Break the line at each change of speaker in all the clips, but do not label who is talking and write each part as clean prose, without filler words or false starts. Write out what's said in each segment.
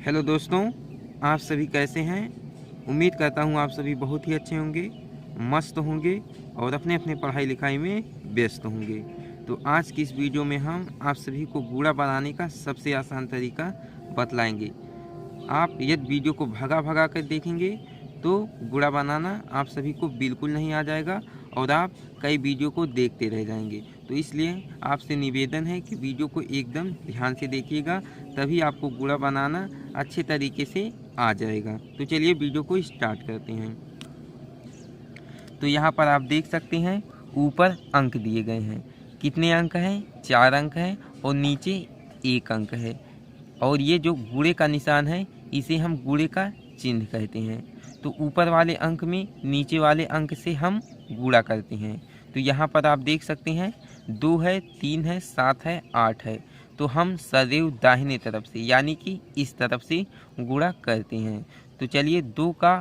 Hello दोस्तों, आप सभी कैसे हैं। उम्मीद करता हूं आप सभी बहुत ही अच्छे होंगे, मस्त होंगे और अपने अपने पढ़ाई लिखाई में व्यस्त होंगे। तो आज की इस वीडियो में हम आप सभी को गुड़ा बनाने का सबसे आसान तरीका बतलाएंगे। आप यदि वीडियो को भगा भगा कर देखेंगे तो गुड़ा बनाना आप सभी को बिल्कुल नहीं आ जाएगा और आप कई वीडियो को देखते रह जाएंगे। तो इसलिए आपसे निवेदन है कि वीडियो को एकदम ध्यान से देखिएगा, तभी आपको गुड़ा बनाना अच्छे तरीके से आ जाएगा। तो चलिए वीडियो को स्टार्ट करते हैं। तो यहाँ पर आप देख सकते हैं ऊपर अंक दिए गए हैं। कितने अंक हैं? 4 अंक हैं और नीचे 1 अंक है। और ये जो गुड़े का निशान है इसे हम गुड़े का चिन्ह कहते हैं। तो ऊपर वाले अंक में नीचे वाले अंक से हम गुणा करते हैं। तो यहाँ पर आप देख सकते हैं 2 है, 3 है, 7 है, 8 है। तो हम सदैव दाहिने तरफ से यानी कि इस तरफ से गुणा करते हैं। तो चलिए 2 का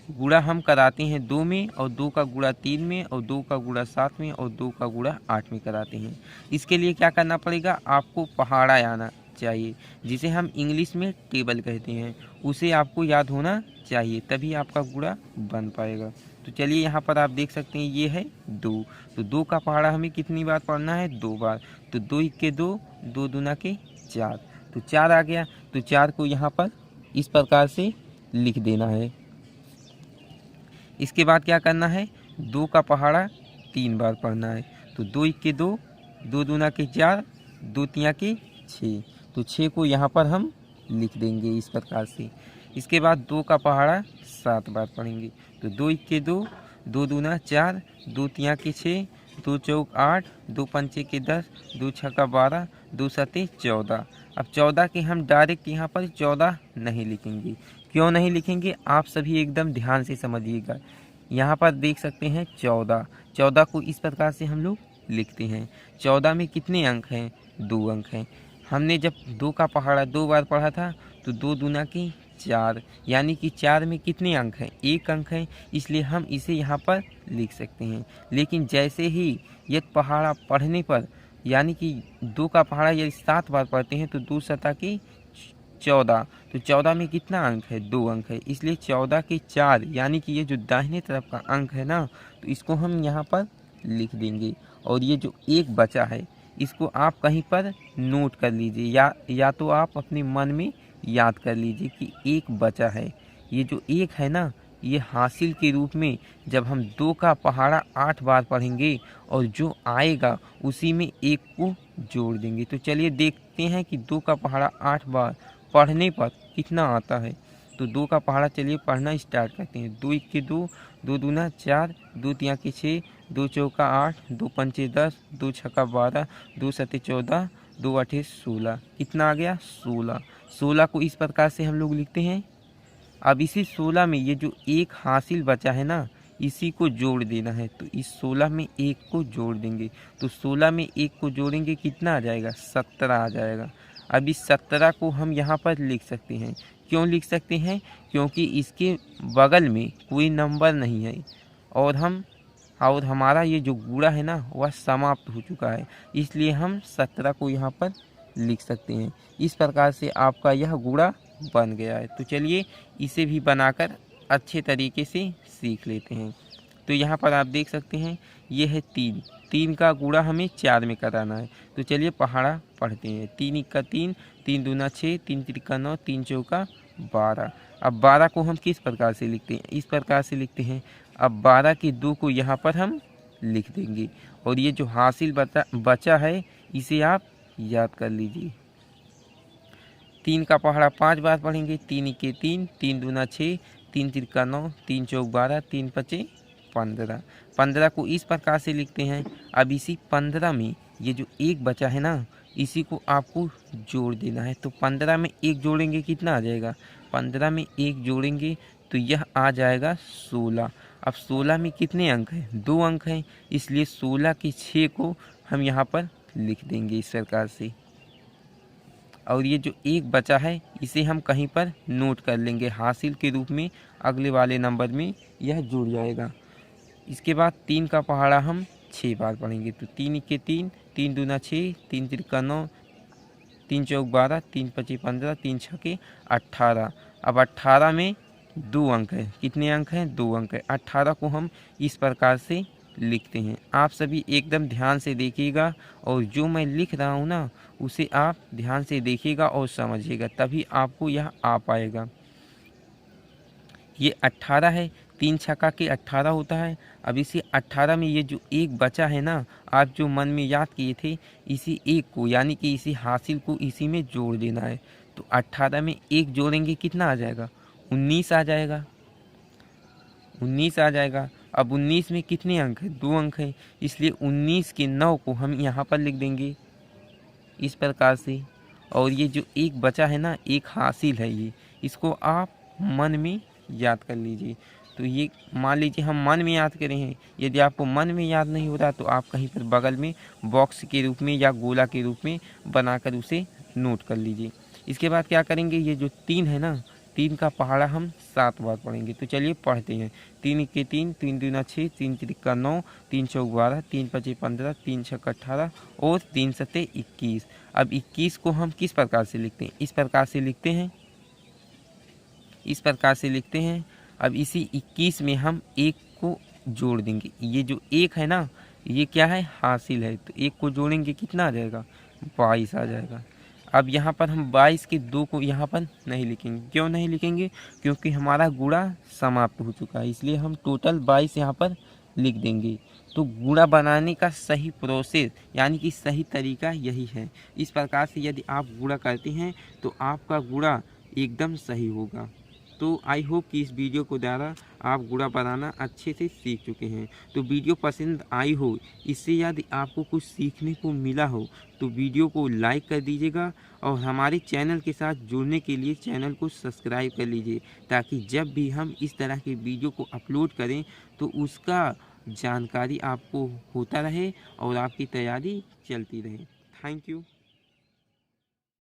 गुणा हम कराते हैं 2 में, और 2 का गुणा 3 में, और 2 का गुणा 7 में, और 2 का गुणा 8 में कराते हैं। इसके लिए क्या करना पड़ेगा? आपको पहाड़ा आना चाहिए, जिसे हम इंग्लिश में टेबल कहते हैं। उसे आपको याद होना चाहिए, तभी आपका गुणा बन पाएगा। तो चलिए यहाँ पर आप देख सकते हैं ये है 2। तो 2 का पहाड़ा हमें कितनी बार पढ़ना है? 2 बार। तो 2 के 2, 2 दूना के 4। तो 4 आ गया। तो 4 को यहाँ पर इस प्रकार से लिख देना है। इसके बाद क्या करना है? 2 का पहाड़ा 3 बार पढ़ना है। तो 2 के 2, 2 दूना के 4, 2 तिया के 6। तो 6 को यहाँ पर हम लिख देंगे इस प्रकार से। इसके बाद 2 का पहाड़ा 7 बार पढ़ेंगे। तो 2 के 2, 2 दूना 4, 2 तिया के 6, 2 चौक 8, 2 पंचे के 10, 2 छक्का 12, 2 सते 14। अब 14 के हम डायरेक्ट यहाँ पर 14 नहीं लिखेंगे। क्यों नहीं लिखेंगे? आप सभी एकदम ध्यान से समझिएगा। यहाँ पर देख सकते हैं 14। 14 को इस प्रकार से हम लोग लिखते हैं। 14 में कितने अंक हैं? 2 अंक हैं। हमने जब 2 का पहाड़ा 2 बार पढ़ा था तो 2 दूना के 4, यानी कि 4 में कितने अंक हैं? 1 अंक है, इसलिए हम इसे यहाँ पर लिख सकते हैं। लेकिन जैसे ही यदि पहाड़ा पढ़ने पर, यानी कि 2 का पहाड़ा यदि 7 बार पढ़ते हैं तो 2 सता के 14। तो 14 में कितना अंक है? 2 अंक है, इसलिए 14 के 4, यानी कि ये जो दाहिने तरफ का अंक है ना, तो इसको हम यहाँ पर लिख देंगे। और ये जो 1 बचा है इसको आप कहीं पर नोट कर लीजिए, या तो आप अपने मन में याद कर लीजिए कि 1 बचा है। ये जो 1 है ना, ये हासिल के रूप में जब हम 2 का पहाड़ा 8 बार पढ़ेंगे और जो आएगा उसी में 1 को जोड़ देंगे। तो चलिए देखते हैं कि 2 का पहाड़ा 8 बार पढ़ने पर कितना आता है। तो 2 का पहाड़ा चलिए पढ़ना स्टार्ट करते हैं। 2 के 2, 2 दूना 4, 2 तिया के 6, 2 चौका 8, 2 पंचे 10, 2 छक्का 12, 2 सते 14, 2 आठे 16। कितना आ गया? 16। 16 को इस प्रकार से हम लोग लिखते हैं। अब इसी 16 में ये जो 1 हासिल बचा है ना, इसी को जोड़ देना है। तो इस 16 में 1 को जोड़ देंगे। तो 16 में 1 को जोड़ेंगे, कितना आ जाएगा? 17 आ जाएगा। अब इस 17 को हम यहाँ पर लिख सकते हैं। क्यों लिख सकते हैं? क्योंकि इसके बगल में कोई नंबर नहीं है और हमारा ये जो गुणा है ना वह समाप्त हो चुका है, इसलिए हम 17 को यहाँ पर लिख सकते हैं। इस प्रकार से आपका यह गुणा बन गया है। तो चलिए इसे भी बनाकर अच्छे तरीके से सीख लेते हैं। तो यहाँ पर आप देख सकते हैं ये है 3। 3 का गुणा हमें 4 में कराना है। तो चलिए पहाड़ा पढ़ते हैं। 3 1 का 3, 3 दूना 6, 3 3 9, 3 चौका 12। अब 12 को हम किस प्रकार से लिखते हैं? इस प्रकार से लिखते हैं। अब 12 के 2 को यहाँ पर हम लिख देंगे, और ये जो हासिल बचा है इसे आप याद कर लीजिए। 3 का पहाड़ा 5 बार पढ़ेंगे। 3 के 3, 3 दूना 6, 3 3 9, 3 चौक 12, 3 पचे 15। 15 को इस प्रकार से लिखते हैं। अब इसी 15 में ये जो 1 बचा है ना, इसी को आपको जोड़ देना है। तो 15 में 1 जोड़ेंगे, कितना आ जाएगा? 15 में 1 जोड़ेंगे तो यह आ जाएगा 16। अब 16 में कितने अंक हैं? 2 अंक हैं, इसलिए 16 के 6 को हम यहाँ पर लिख देंगे इस प्रकार से। और ये जो 1 बचा है इसे हम कहीं पर नोट कर लेंगे हासिल के रूप में, अगले वाले नंबर में यह जुड़ जाएगा। इसके बाद 3 का पहाड़ा हम 6 बार पढ़ेंगे। तो 3 के 3, 3 दूना 6, 3 3 9, 3 चौक 12, 3 पची 15, 3 छके 18। अब 18 में 2 अंक है। कितने अंक हैं? 2 अंक है। 18 को हम इस प्रकार से लिखते हैं। आप सभी एकदम ध्यान से देखिएगा और जो मैं लिख रहा हूँ ना उसे आप ध्यान से देखिएगा और समझिएगा, तभी आपको यह आ पाएगा। ये 18 है, 3 छक्का के 18 होता है। अब इसी 18 में ये जो एक बचा है ना, आप जो मन में याद किए थे, इसी एक को यानी कि इसी हासिल को इसी में जोड़ देना है। तो 18 में एक जोड़ेंगे कितना आ जाएगा? 19 आ जाएगा। 19 आ जाएगा। अब 19 में कितने अंक है? 2 अंक है, इसलिए 19 के 9 को हम यहाँ पर लिख देंगे इस प्रकार से। और ये जो एक बचा है ना, एक हासिल है, ये इसको आप मन में याद कर लीजिए। तो ये मान लीजिए हम मन में याद करें हैं। यदि आपको मन में याद नहीं हो रहा तो आप कहीं पर बगल में बॉक्स के रूप में या गोला के रूप में बनाकर उसे नोट कर लीजिए। इसके बाद क्या करेंगे? ये जो 3 है ना, 3 का पहाड़ा हम 7 बार पढ़ेंगे। तो चलिए पढ़ते हैं। 3 के 3, 3 दूना 6, 3 तिरिका 9, 3 चौक 12, 3 पचे 15, 3 छक्का 18 और 3 सत्ते 21। अब 21 को हम किस प्रकार से लिखते हैं? इस प्रकार से लिखते हैं, इस प्रकार से लिखते हैं। अब इसी 21 में हम एक को जोड़ देंगे। ये जो एक है ना, ये क्या है? हासिल है। तो एक को जोड़ेंगे कितना आ जाएगा? 22 आ जाएगा। अब यहाँ पर हम 22 के 2 को यहाँ पर नहीं लिखेंगे। क्यों नहीं लिखेंगे? क्योंकि हमारा गुणा समाप्त हो चुका है, इसलिए हम टोटल 22 यहाँ पर लिख देंगे। तो गुणा बनाने का सही प्रोसेस यानी कि सही तरीका यही है। इस प्रकार से यदि आप गुणा करते हैं तो आपका गुणा एकदम सही होगा। तो आई होप कि इस वीडियो को द्वारा आप गुणा बनाना अच्छे से सीख चुके हैं। तो वीडियो पसंद आई हो, इससे यदि आपको कुछ सीखने को मिला हो तो वीडियो को लाइक कर दीजिएगा और हमारे चैनल के साथ जुड़ने के लिए चैनल को सब्सक्राइब कर लीजिए, ताकि जब भी हम इस तरह के वीडियो को अपलोड करें तो उसका जानकारी आपको होता रहे और आपकी तैयारी चलती रहे। Thank you.